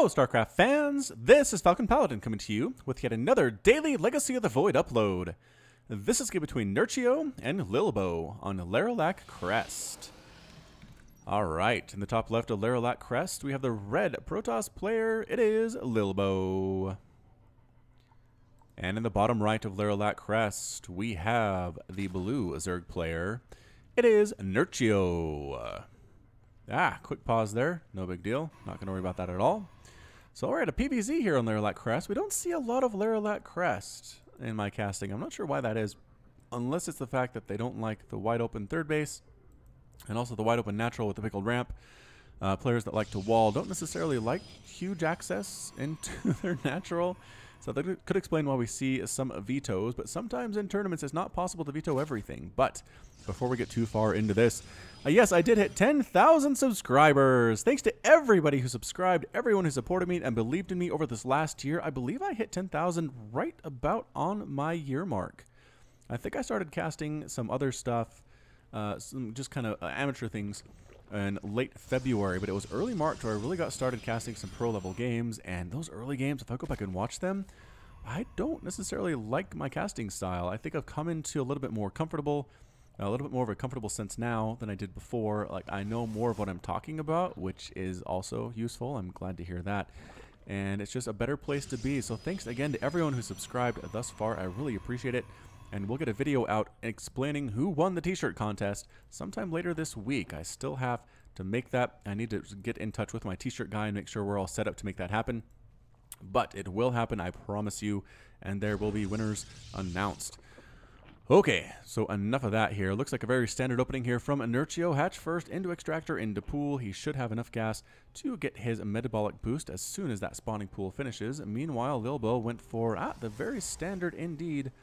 Hello, StarCraft fans! This is Falcon Paladin coming to you with yet another daily Legacy of the Void upload. This is game between Nerchio and Lilbow on Lerilak Crest. Alright, in the top left of Lerilak Crest, we have the red Protoss player. It is Lilbow. And in the bottom right of Lerilak Crest, we have the blue Zerg player. It is Nerchio. Quick pause there. No big deal. Not going to worry about that at all. So we're at a PvZ here on Lerilak Crest. We don't see a lot of Lerilak Crest in my casting. I'm not sure why that is, unless it's the fact that they don't like the wide open third base and also the wide open natural with the pickled ramp. Players that like to wall don't necessarily like huge access into their natural. So that could explain why we see some vetoes, but sometimes in tournaments it's not possible to veto everything. But before we get too far into this, yes, I did hit 10,000 subscribers. Thanks to everybody who subscribed, everyone who supported me and believed in me over this last year. I believe I hit 10,000 right about on my year mark. I think I started casting some other stuff, some just kind of amateur things in late February, but it was early March where I really got started casting some pro level games. And those early games, if I go back and watch them, I don't necessarily like my casting style. I think I've come into a little bit more comfortable, a little bit more of a comfortable sense now than I did before. Like, I know more of what I'm talking about, which is also useful. I'm glad to hear that. And it's just a better place to be. So thanks again to everyone who subscribed thus far. I really appreciate it. And we'll get a video out explaining who won the t-shirt contest sometime later this week. I still have to make that. I need to get in touch with my t-shirt guy and make sure we're all set up to make that happen. But it will happen, I promise you. And there will be winners announced. Okay, so enough of that here. Looks like a very standard opening here from Nerchio. Hatch first, into extractor, into pool. He should have enough gas to get his metabolic boost as soon as that spawning pool finishes. Meanwhile, Lilbow went for, the very standard indeed,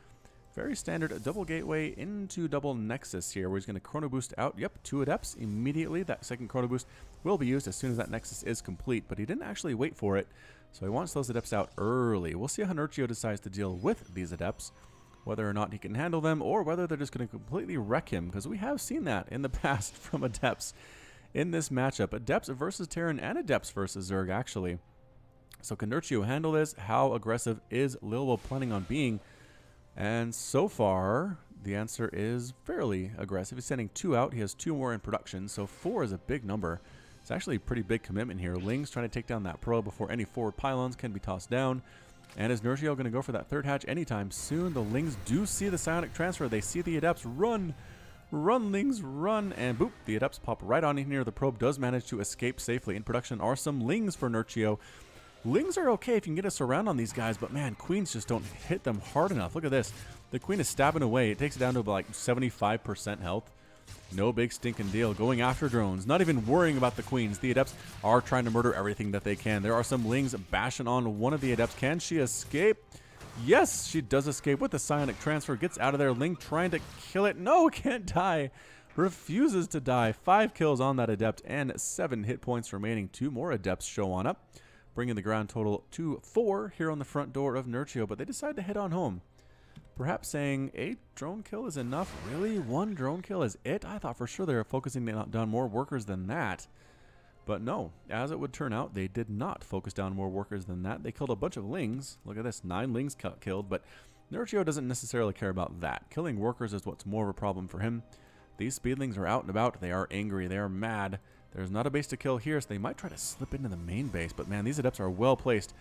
very standard double gateway into double nexus here, where he's going to chrono boost out. Yep, 2 adepts immediately. That second chrono boost will be used as soon as that nexus is complete, but he didn't actually wait for it, so he wants those adepts out early. We'll see how Nerchio decides to deal with these adepts, whether or not he can handle them, or whether they're just going to completely wreck him, because we have seen that in the past from adepts in this matchup. Adepts versus Terran and adepts versus Zerg, actually. So can Nerchio handle this? How aggressive is Lilbow planning on being? And so far, the answer is fairly aggressive. He's sending 2 out. He has 2 more in production, so 4 is a big number. It's actually a pretty big commitment here. Ling's trying to take down that pro before any forward pylons can be tossed down. And is Nerchio going to go for that third hatch anytime soon? The Lings do see the psionic transfer. They see the adepts. Run! Run, Lings, run! And boop, the adepts pop right on in here. The probe does manage to escape safely. In production are some Lings for Nerchio. Lings are okay if you can get a surround on these guys, but man, Queens just don't hit them hard enough. Look at this. The Queen is stabbing away. It takes it down to like 75% health. No big stinking deal. Going after drones. Not even worrying about the Queens. The adepts are trying to murder everything that they can. There are some Lings bashing on one of the adepts. Can she escape? Yes, she does escape with the psionic transfer. Gets out of there. Ling trying to kill it. No, can't die. Refuses to die. 5 kills on that adept and 7 hit points remaining. 2 more adepts show on up, bringing the grand total to 4 here on the front door of Nerchio, but they decide to head on home. Perhaps saying a drone kill is enough. Really? 1 drone kill is it? I thought for sure they were focusing down more workers than that. But no, as it would turn out, they did not focus down more workers than that. They killed a bunch of Lings. Look at this, 9 Lings killed, but Nerchio doesn't necessarily care about that. Killing workers is what's more of a problem for him. These speedlings are out and about. They are angry. They are mad. There's not a base to kill here, so they might try to slip into the main base. But man, these adepts are well placed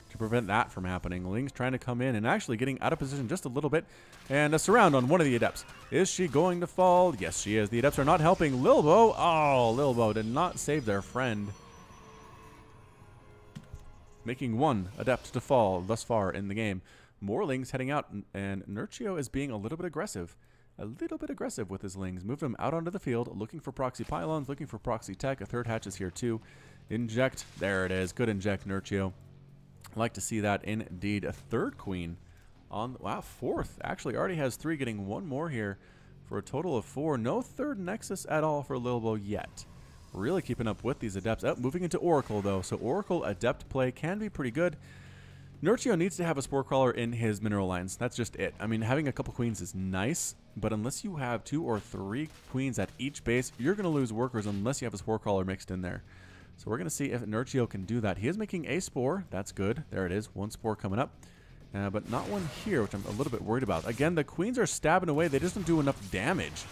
to prevent that from happening. Ling's trying to come in and actually getting out of position just a little bit. And a surround on one of the adepts. Is she going to fall? Yes, she is. The adepts are not helping Lilbow. Oh, Lilbow did not save their friend, making 1 adept to fall thus far in the game. More Lings heading out, and Nerchio is being a little bit aggressive. A little bit aggressive with his Lings. Move them out onto the field, looking for proxy pylons, looking for proxy tech. A third hatch is here too. Inject. There it is. Good inject, Nerchio. I like to see that indeed. A 3rd queen on, wow, 4th. Actually already has 3, getting 1 more here for a total of 4. No 3rd nexus at all for Lilbow yet. Really keeping up with these adepts. Moving into Oracle though. So Oracle adept play can be pretty good. Nerchio needs to have a Spore Crawler in his mineral lines. That's just it. I mean, having a couple queens is nice, but unless you have 2 or 3 queens at each base, you're going to lose workers unless you have a Spore Crawler mixed in there. So we're going to see if Nerchio can do that. He is making a spore. That's good. There it is. One spore coming up. But not one here, which I'm a little bit worried about. Again, the queens are stabbing away. They just don't do enough damage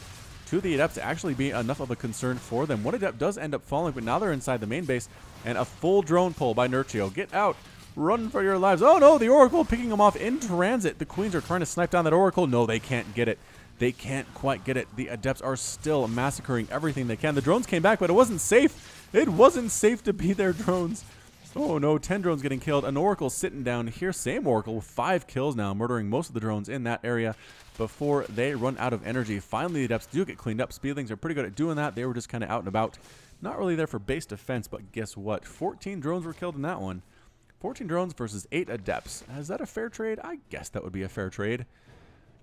to the adept to actually be enough of a concern for them. One adept does end up falling, but now they're inside the main base. And a full drone pull by Nerchio. Get out. Run for your lives. Oh, no, the Oracle picking them off in transit. The queens are trying to snipe down that Oracle. No, they can't get it. They can't quite get it. The adepts are still massacring everything they can. The drones came back, but it wasn't safe. It wasn't safe to be their drones. Oh no, 10 drones getting killed. An Oracle sitting down here. Same Oracle with 5 kills now, murdering most of the drones in that area before they run out of energy. Finally, the adepts do get cleaned up. Speedlings are pretty good at doing that. They were just kind of out and about. Not really there for base defense, but guess what? 14 drones were killed in that one. 14 drones versus 8 adepts. Is that a fair trade? I guess that would be a fair trade.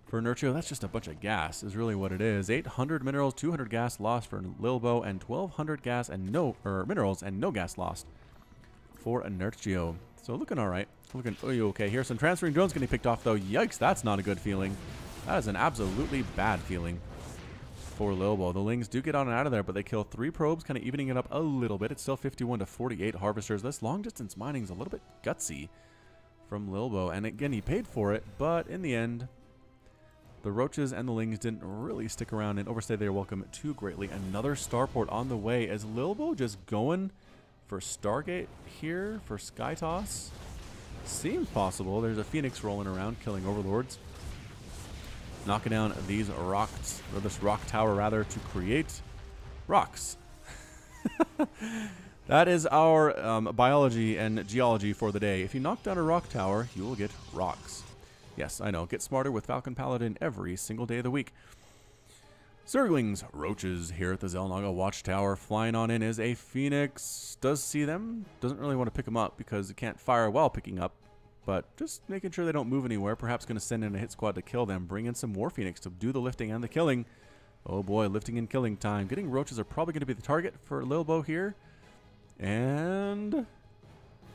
For Nerchio, that's just a bunch of gas is really what it is. 800 minerals, 200 gas lost for Lilbow, and 1,200 gas and minerals and no gas lost for a Nerchio. So looking all right. Looking okay here. Some transferring drones getting picked off though. Yikes, that's not a good feeling. That is an absolutely bad feeling for Lilbow. The Lings do get on and out of there, but they kill 3 probes, kind of evening it up a little bit. It's still 51 to 48 harvesters. This long distance mining is a little bit gutsy from Lilbow, and again he paid for it, but in the end, the Roaches and the Lings didn't really stick around and overstay their welcome too greatly. Another starport on the way. Is Lilbow just going for Stargate here for Sky Toss? Seems possible. There's a Phoenix rolling around, killing Overlords. Knocking down these rocks, or this rock tower rather, to create rocks. That is our biology and geology for the day. If you knock down a rock tower, you will get rocks. Yes, I know. Get smarter with Falcon Paladin every single day of the week. Zerglings, Roaches here at the Xel'Naga Watchtower. Flying on in is a Phoenix. Does see them. Doesn't really want to pick them up because it can't fire while picking up. But just making sure they don't move anywhere. Perhaps going to send in a hit squad to kill them. Bring in some War Phoenix to do the lifting and the killing. Oh boy, lifting and killing time. Getting Roaches are probably going to be the target for Lilbow here. And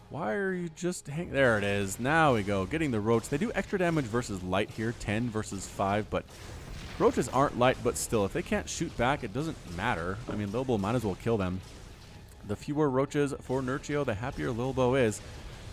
why are you just hanging? There it is. Now we go. Getting the Roach. They do extra damage versus light here. 10 versus 5. But Roaches aren't light, but still, if they can't shoot back, it doesn't matter. I mean, Lilbow might as well kill them. The fewer Roaches for Nerchio, the happier Lilbow is.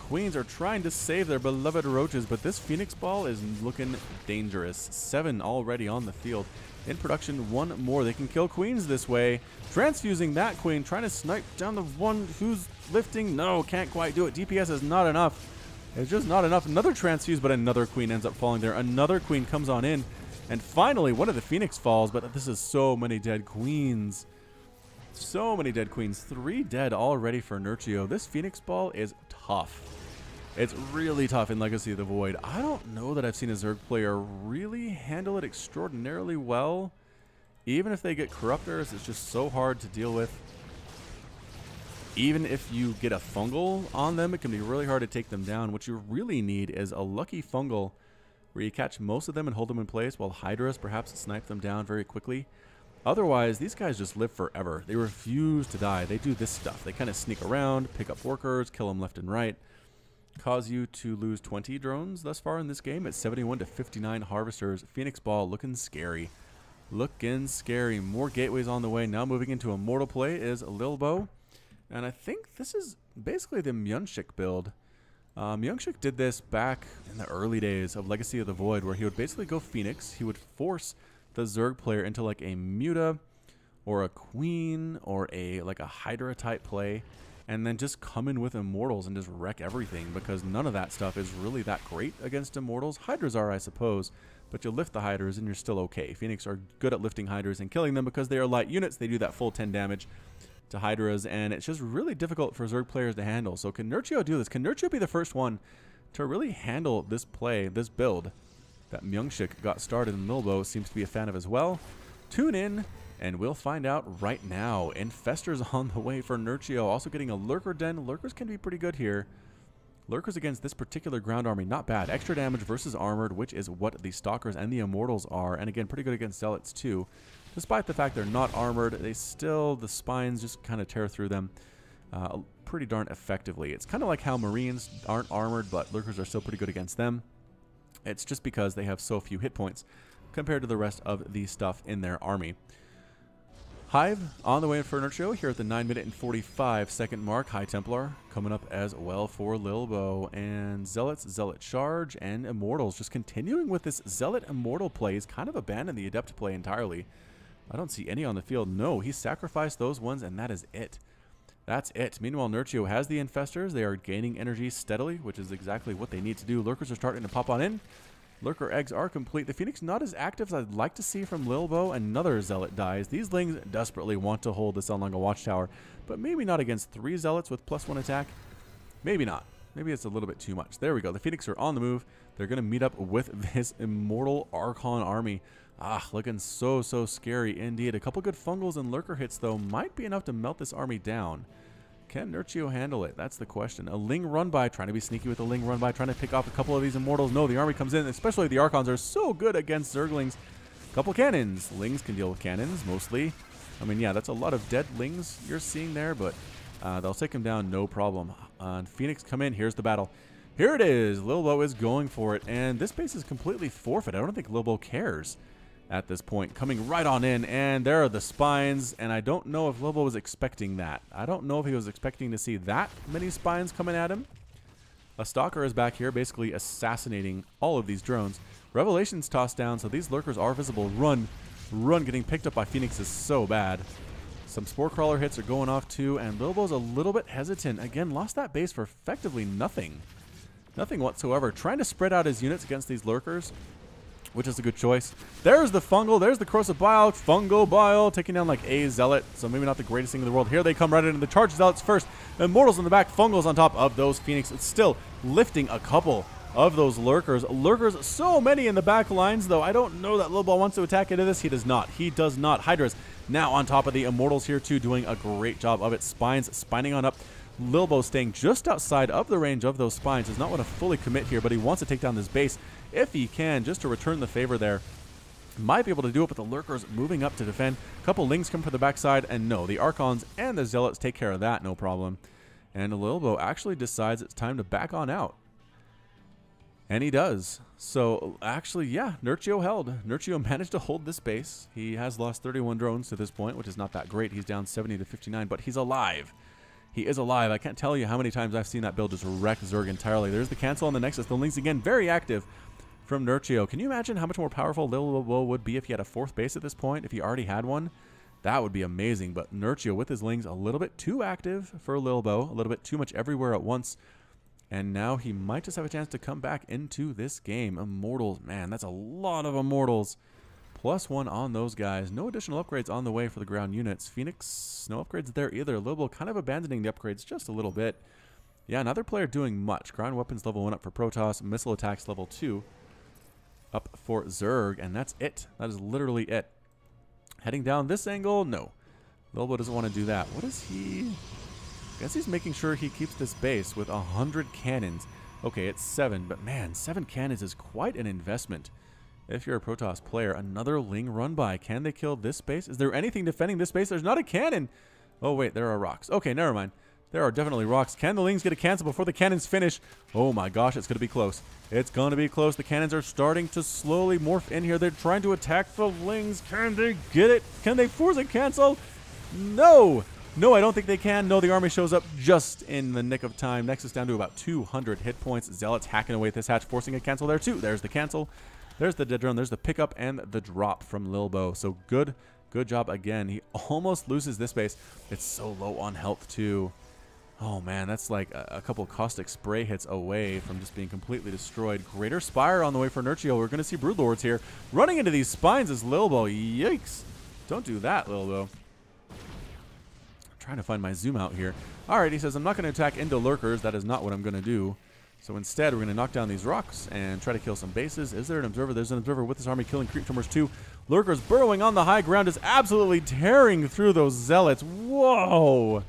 Queens are trying to save their beloved Roaches, but this Phoenix Ball is looking dangerous. 7 already on the field. In production, 1 more. They can kill Queens this way. Transfusing that Queen, trying to snipe down the one who's lifting. No, can't quite do it. DPS is not enough. It's just not enough. Another transfuse, but another Queen ends up falling there. Another Queen comes on in. And finally, one of the Phoenix falls, but this is so many dead Queens. So many dead Queens. 3 dead already for Nerchio. This Phoenix Ball is tough. It's really tough in Legacy of the Void. I don't know that I've seen a Zerg player really handle it extraordinarily well. Even if they get Corruptors, it's just so hard to deal with. Even if you get a Fungal on them, it can be really hard to take them down. What you really need is a lucky Fungal where you catch most of them and hold them in place, while Hydras perhaps snipe them down very quickly. Otherwise, these guys just live forever. They refuse to die. They do this stuff. They kind of sneak around, pick up workers, kill them left and right. Cause you to lose 20 drones thus far in this game at 71 to 59 harvesters. Phoenix Ball looking scary. Looking scary. More gateways on the way. Now moving into Immortal play is Lilbow. And I think this is basically the Myunshik build. Myunshik did this back in the early days of Legacy of the Void, where he would basically go Phoenix. He would force the Zerg player into like a Muta or a Queen or a Hydra type play, and then just come in with Immortals and just wreck everything, because none of that stuff is really that great against Immortals. Hydras are, I suppose, but you lift the Hydras and you're still okay. Phoenix are good at lifting Hydras and killing them because they are light units. They do that full 10 damage to Hydras, and it's just really difficult for Zerg players to handle. So can Nerchio do this? Can Nerchio be the first one to really handle this play, this build that Myunshik got started? And Lilbow seems to be a fan of as well. Tune in and we'll find out right now. Infester's on the way for Nerchio. Also getting a Lurker Den. Lurkers can be pretty good here. Lurkers against this particular ground army, not bad. Extra damage versus armored, which is what the Stalkers and the Immortals are. And again, pretty good against Zealots too. Despite the fact they're not armored, they still, the spines just kind of tear through them pretty darn effectively. It's kind of like how Marines aren't armored, but Lurkers are still pretty good against them. It's just because they have so few hit points compared to the rest of the stuff in their army. Hive on the way for Nerchio here at the 9-minute and 45-second mark. High Templar coming up as well for Lilbow. And Zealots, Zealot Charge, and Immortals. Just continuing with this Zealot Immortal play. He's kind of abandoned the Adept play entirely. I don't see any on the field. No, he sacrificed those ones, and that is it. That's it. Meanwhile, Nerchio has the Infestors. They are gaining energy steadily, which is exactly what they need to do. Lurkers are starting to pop on in. Lurker eggs are complete. The Phoenix not as active as I'd like to see from Lilbow. Another Zealot dies. These Lings desperately want to hold this Unlanga Watchtower, but maybe not against 3 Zealots with +1 attack. Maybe not. Maybe it's a little bit too much. There we go. The Phoenix are on the move. They're going to meet up with this Immortal Archon army. Looking so scary indeed. A couple good Fungals and Lurker hits, though, might be enough to melt this army down. Can Nerchio handle it? That's the question. A Ling run-by, trying to be sneaky with a Ling run-by, trying to pick off a couple of these Immortals. No, the army comes in, especially the Archons are so good against Zerglings. Couple cannons. Lings can deal with cannons, mostly. I mean, yeah, that's a lot of dead Lings you're seeing there, but they'll take him down, no problem. Phoenix come in. Here's the battle. Here it is. Lilbow is going for it, and this base is completely forfeit. I don't think Lilbow cares at this point. Coming right on in, and there are the spines, and I don't know if Lilbow was expecting that. I don't know if he was expecting to see that many spines coming at him. A Stalker is back here, basically assassinating all of these drones. Revelation's tossed down, so these Lurkers are visible. Run, getting picked up by Phoenix is so bad. Some Spore Crawler hits are going off too, and Lilbow's a little bit hesitant. Again, lost that base for effectively nothing. Nothing whatsoever. Trying to spread out his units against these Lurkers, which is a good choice. There's the Fungal. There's the Corrosive Bile. Fungal Bile taking down like a Zealot. So maybe not the greatest thing in the world. Here they come right into the charge Zealots first. Immortals in the back. Fungals on top of those Phoenix. It's still lifting a couple of those Lurkers. Lurkers, so many in the back lines, though. I don't know that Lilbow wants to attack into this. He does not. He does not. Hydras now on top of the Immortals here, too, doing a great job of it. Spines spining on up. Lilbow staying just outside of the range of those spines. Does not want to fully commit here, but he wants to take down this base if he can, just to return the favor there. Might be able to do it, but the Lurkers moving up to defend. A couple Lings come from the backside, and no, the Archons and the Zealots take care of that, no problem. And Lilbow actually decides it's time to back on out. And he does. So, actually, yeah, Nerchio held. Nerchio managed to hold this base. He has lost 31 drones to this point, which is not that great. He's down 70 to 59, but he's alive. He is alive. I can't tell you how many times I've seen that build just wreck Zerg entirely. There's the cancel on the Nexus. The Lings again, very active from Nerchio. Can you imagine how much more powerful Lilbow would be if he had a 4th base at this point? If he already had one? That would be amazing. But Nerchio with his Lings a little bit too active for Lilbow. A little bit too much everywhere at once. And now he might just have a chance to come back into this game. Immortals. Man, that's a lot of Immortals. +1 on those guys. No additional upgrades on the way for the ground units. Phoenix, no upgrades there either. Lilbow kind of abandoning the upgrades just a little bit. Yeah, another player doing much. Ground weapons level 1 up for Protoss. Missile attacks level 2 up for Zerg. And that's it. That is literally it. Heading down this angle? No. Lilbow doesn't want to do that. What is he? I guess he's making sure he keeps this base with 100 cannons. Okay, it's 7. But man, 7 cannons is quite an investment. If you're a Protoss player, another Ling run-by. Can they kill this base? Is there anything defending this base? There's not a cannon. Oh, wait, there are rocks. Okay, never mind. There are definitely rocks. Can the Lings get a cancel before the cannons finish? Oh my gosh, it's going to be close. It's going to be close. The cannons are starting to slowly morph in here. They're trying to attack the Lings. Can they get it? Can they force a cancel? No. No, I don't think they can. No, the army shows up just in the nick of time. Nexus down to about 200 hit points. Zealots hacking away at this hatch, forcing a cancel there too. There's the cancel. There's the dead drone. There's the pickup and the drop from Lilbow. So good job again. He almost loses this base. It's so low on health too. Oh man, that's like a couple caustic spray hits away from just being completely destroyed. Greater Spire on the way for Nerchio. We're going to see Broodlords here. Running into these spines is Lilbow. Yikes. Don't do that, Lilbow. Trying to find my zoom out here. Alright, he says, I'm not going to attack into Lurkers. That is not what I'm going to do. So instead, we're going to knock down these rocks and try to kill some bases. Is there an observer? There's an observer with this army killing creep tumors too. Lurkers burrowing on the high ground is absolutely tearing through those Zealots. Whoa!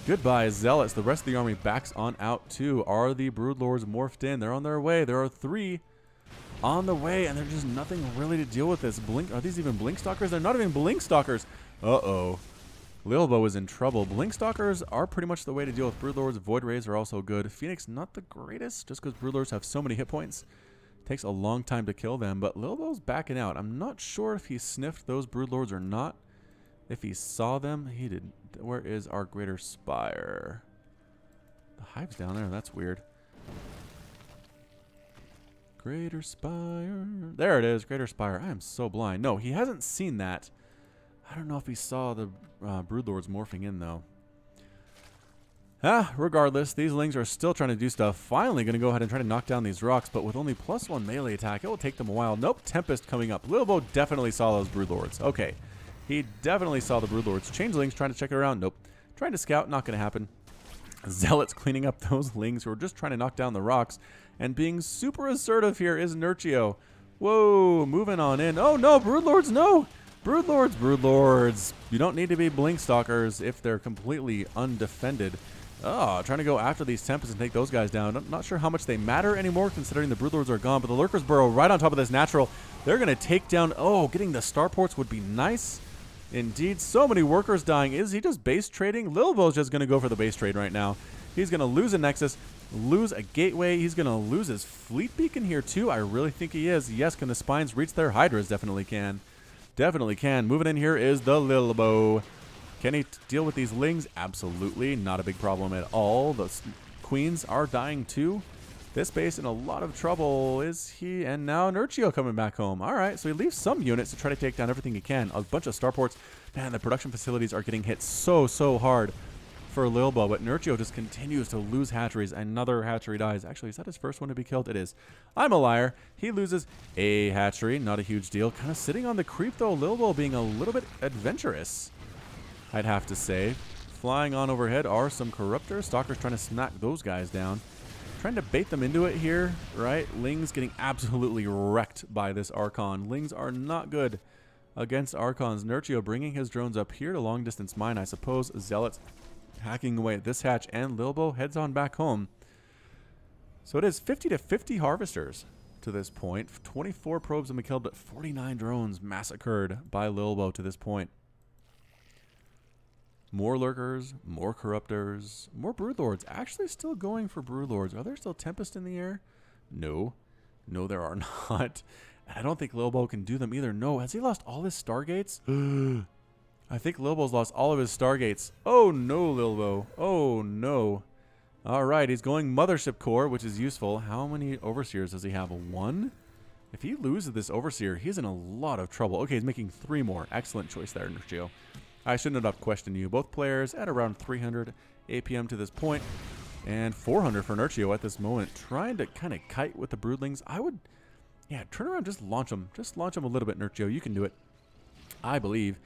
Goodbye, Zealots. The rest of the army backs on out too. Are the Broodlords morphed in? They're on their way. There are 3 on the way, and there's just nothing really to deal with this. Are these even Blink Stalkers? They're not even Blink Stalkers. Uh-oh. Lilbow is in trouble. Blink Stalkers are pretty much the way to deal with Broodlords. Void Rays are also good. Phoenix, not the greatest, just because Broodlords have so many hit points. Takes a long time to kill them, but Lilbow's backing out. I'm not sure if he sniffed those Broodlords or not. If he saw them, he didn't. Where is our Greater Spire? The hive's down there. That's weird. Greater Spire. There it is. Greater Spire. I am so blind. No, he hasn't seen that. I don't know if he saw the Broodlords morphing in, though. Regardless, these Lings are still trying to do stuff. Finally going to go ahead and try to knock down these rocks, but with only +1 melee attack, it will take them a while. Nope, Tempest coming up. Lilbow definitely saw those Broodlords. Okay, he definitely saw the Broodlords. Changelings trying to check it around. Nope. Trying to scout, not going to happen. Zealots cleaning up those Lings who are just trying to knock down the rocks. And being super assertive here is Nerchio. Whoa, moving on in. Oh no, Broodlords, no! Broodlords, Broodlords. You don't need to be Blink Stalkers if they're completely undefended. Oh, trying to go after these Tempests and take those guys down. I'm not sure how much they matter anymore considering the Broodlords are gone, but the Lurkers burrow right on top of this natural. They're going to take down... Oh, getting the starports would be nice. Indeed, so many workers dying. Is he just base trading? Lilbow's just going to go for the base trade right now. He's going to lose a Nexus, lose a Gateway. He's going to lose his Fleet Beacon here too. I really think he is. Yes, can the Spines reach their Hydras? Definitely can. Definitely can. Moving in here is the Lilbow. Can he deal with these Lings? Absolutely. Not a big problem at all. The Queens are dying too. This base in a lot of trouble. Is he? And now Nerchio coming back home. All right, so he leaves some units to try to take down everything he can. A bunch of starports. Man, the production facilities are getting hit so hard for Lilbow, but Nerchio just continues to lose hatcheries. Another hatchery dies. Actually, is that his first one to be killed? It is. I'm a liar. He loses a hatchery. Not a huge deal. Kind of sitting on the creep, though. Lilbow being a little bit adventurous, I'd have to say. Flying on overhead are some Corruptors. Stalkers trying to smack those guys down. Trying to bait them into it here, right? Lings getting absolutely wrecked by this Archon. Lings are not good against Archons. Nerchio bringing his drones up here to long distance mine, I suppose. Zealots hacking away at this hatch, and Lilbow heads on back home. So it is 50 to 50 harvesters to this point. 24 probes have been killed, but 49 drones massacred by Lilbow to this point. More Lurkers, more Corruptors, more Broodlords. Actually still going for Broodlords. Are there still Tempest in the air? No. No, there are not. And I don't think Lilbow can do them either. No, has he lost all his Stargates? I think Lilbow's lost all of his Stargates. Oh no, Lilbow. Oh no. Alright, he's going Mothership Core, which is useful. How many Overseers does he have? 1? If he loses this Overseer, he's in a lot of trouble. Okay, he's making 3 more. Excellent choice there, Nerchio. I shouldn't have questioned you. Both players at around 300 APM to this point, and 400 for Nerchio at this moment. Trying to kind of kite with the Broodlings. I would, yeah, turn around, just launch them. Just launch them a little bit, Nerchio. You can do it. I believe.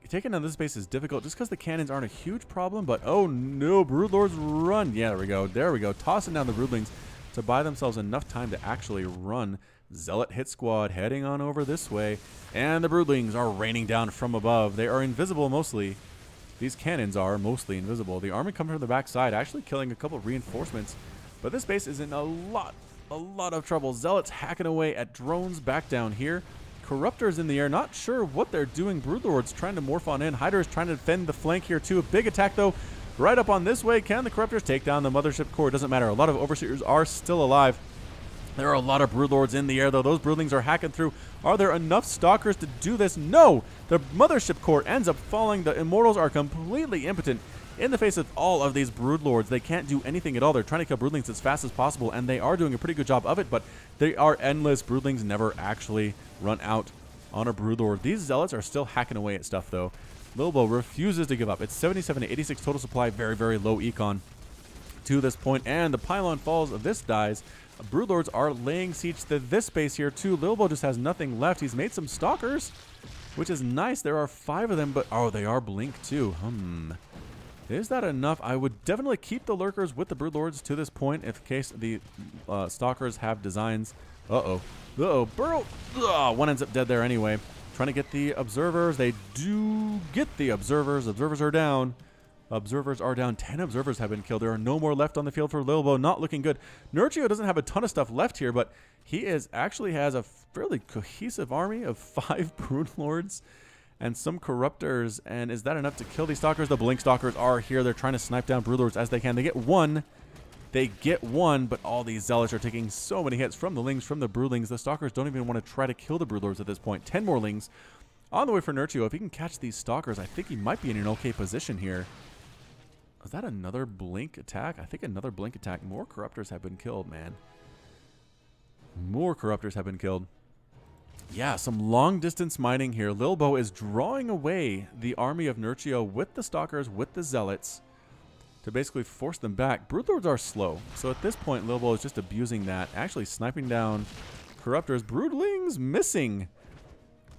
Taking down this base is difficult just because the cannons aren't a huge problem, but oh no, Broodlords run. Yeah, there we go. There we go. Tossing down the Broodlings to buy themselves enough time to actually run. Zealot hit squad heading on over this way, and the Broodlings are raining down from above. They are invisible mostly. These cannons are mostly invisible. The army coming from the backside, actually killing a couple of reinforcements, but this base is in a lot of trouble. Zealots hacking away at drones back down here. Corruptors in the air, not sure what they're doing. Broodlords trying to morph on in. Hydra is trying to defend the flank here too. A big attack though, right up on this way. Can the Corruptors take down the Mothership Core? Doesn't matter. A lot of Overseers are still alive. There are a lot of Broodlords in the air, though. Those Broodlings are hacking through. Are there enough Stalkers to do this? No! The Mothership Core ends up falling. The Immortals are completely impotent in the face of all of these Broodlords. They can't do anything at all. They're trying to kill Broodlings as fast as possible, and they are doing a pretty good job of it, but they are endless. Broodlings never actually run out on a Broodlord. These Zealots are still hacking away at stuff, though. Lilbow refuses to give up. It's 77 to 86 total supply. Very, very low econ to this point, and the pylon falls. This dies. Broodlords are laying siege to this space here too. Lilbow just has nothing left. He's made some Stalkers, which is nice. There are 5 of them, but oh, they are Blink too. Is that enough? I would definitely keep the Lurkers with the Broodlords to this point in case the Stalkers have designs. Burrow. One ends up dead there anyway. Trying to get the Observers. They do get the Observers. Observers are down. Observers are down. 10 Observers have been killed. There are no more left on the field for Lilbow. Not looking good. Nerchio doesn't have a ton of stuff left here, but he actually has a fairly cohesive army of 5 Broodlords and some Corruptors. And is that enough to kill these Stalkers? The Blink Stalkers are here. They're trying to snipe down Broodlords as they can. They get one. They get one, but all these Zealots are taking so many hits from the Lings, from the Broodlings. The Stalkers don't even want to try to kill the Broodlords at this point. 10 more Lings On the way for Nerchio. If he can catch these Stalkers, I think he might be in an okay position here. Is that another Blink attack? I think another Blink attack. More Corruptors have been killed, man. More Corruptors have been killed. Yeah, some long-distance mining here. Lilbow is drawing away the army of Nerchio with the Stalkers, with the Zealots, to basically force them back. Broodlords are slow, so at this point, Lilbow is just abusing that, actually sniping down Corruptors. Broodlings missing.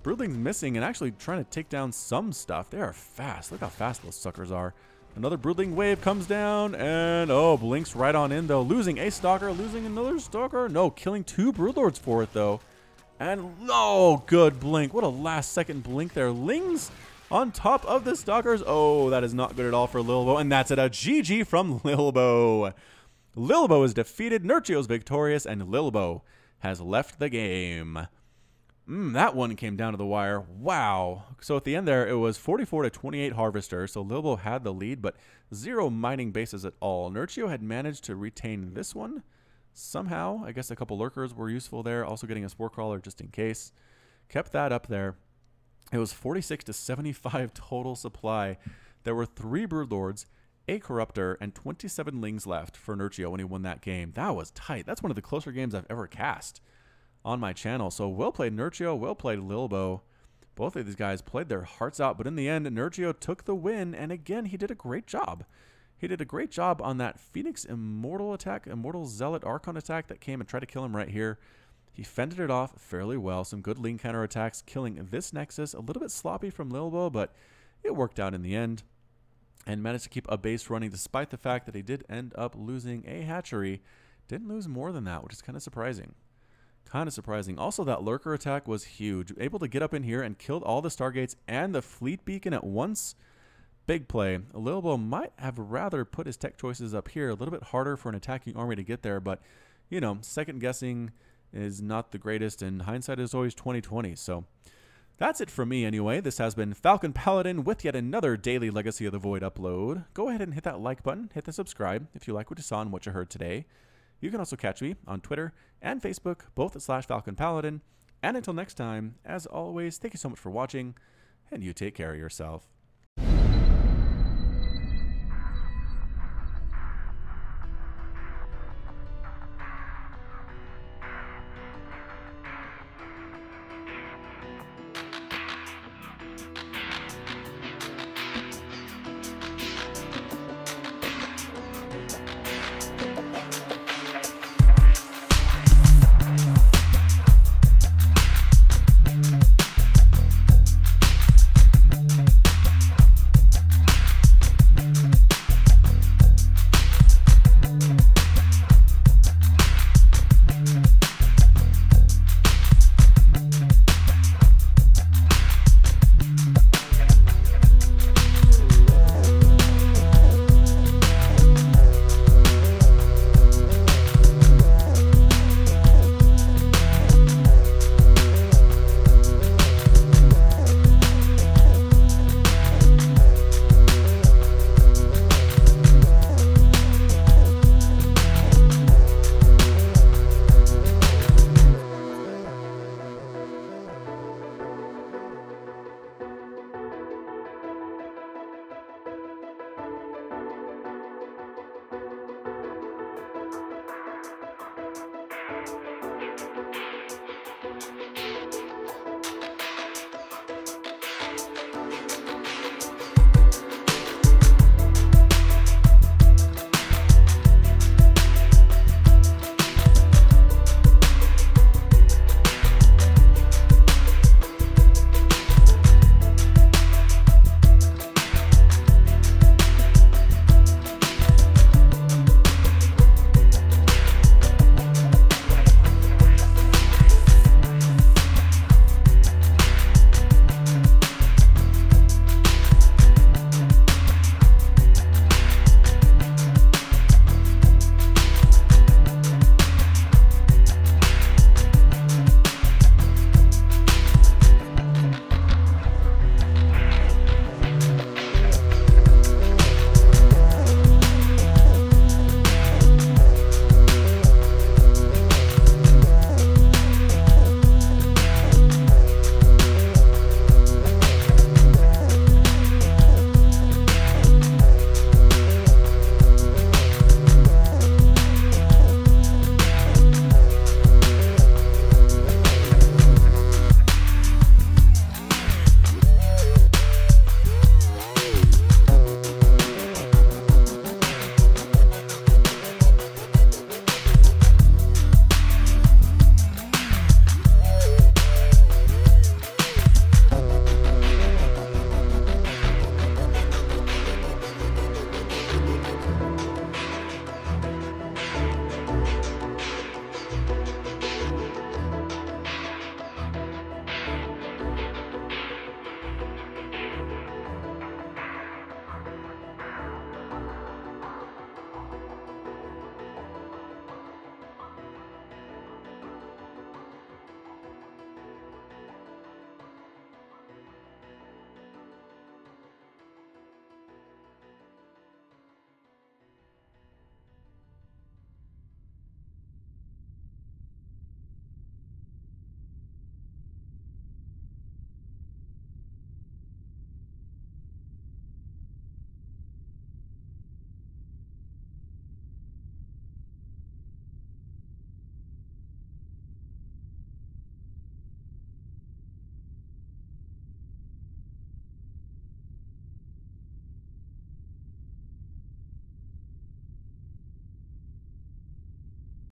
Broodlings missing and actually trying to take down some stuff. They are fast. Look how fast those suckers are. Another Broodling wave comes down, and oh, blinks right on in, though. Losing a Stalker, losing another Stalker. No, killing 2 Broodlords for it, though. And, oh, good blink. What a last-second blink there. Lings on top of the Stalkers. Oh, that is not good at all for Lilbow. And that's it, a GG from Lilbow. Lilbow is defeated, Nerchio's victorious, and Lilbow has left the game. That one came down to the wire. Wow. So at the end there, it was 44 to 28 Harvester. So Lilbow had the lead, but 0 mining bases at all. Nerchio had managed to retain this one. Somehow, I guess a couple lurkers were useful there. Also getting a spore crawler just in case. Kept that up there. It was 46 to 75 total supply. There were 3 Broodlords, a Corruptor, and 27 Lings left for Nerchio when he won that game. That was tight. That's one of the closer games I've ever cast on my channel. So well played Nerchio, well played Lilbow. Both of these guys played their hearts out, but in the end, Nerchio took the win, and again, he did a great job. He did a great job on that Phoenix Immortal attack, Immortal Zealot Archon attack that came and tried to kill him right here. He fended it off fairly well. Some good lean counter attacks, killing this Nexus. A little bit sloppy from Lilbow, but it worked out in the end. And managed to keep a base running despite the fact that he did end up losing a hatchery. Didn't lose more than that, which is kind of surprising. Kind of surprising. Also, that Lurker attack was huge. Able to get up in here and killed all the Stargates and the Fleet Beacon at once. Big play. Lilbow might have rather put his tech choices up here. A little bit harder for an attacking army to get there, but, you know, second guessing is not the greatest, and hindsight is always 20/20. So that's it from me anyway. This has been Falcon Paladin with yet another daily Legacy of the Void upload. Go ahead and hit that like button, hit the subscribe if you like what you saw and what you heard today. You can also catch me on Twitter and Facebook, both at /Falcon Paladin. And until next time, as always, thank you so much for watching, and you take care of yourself.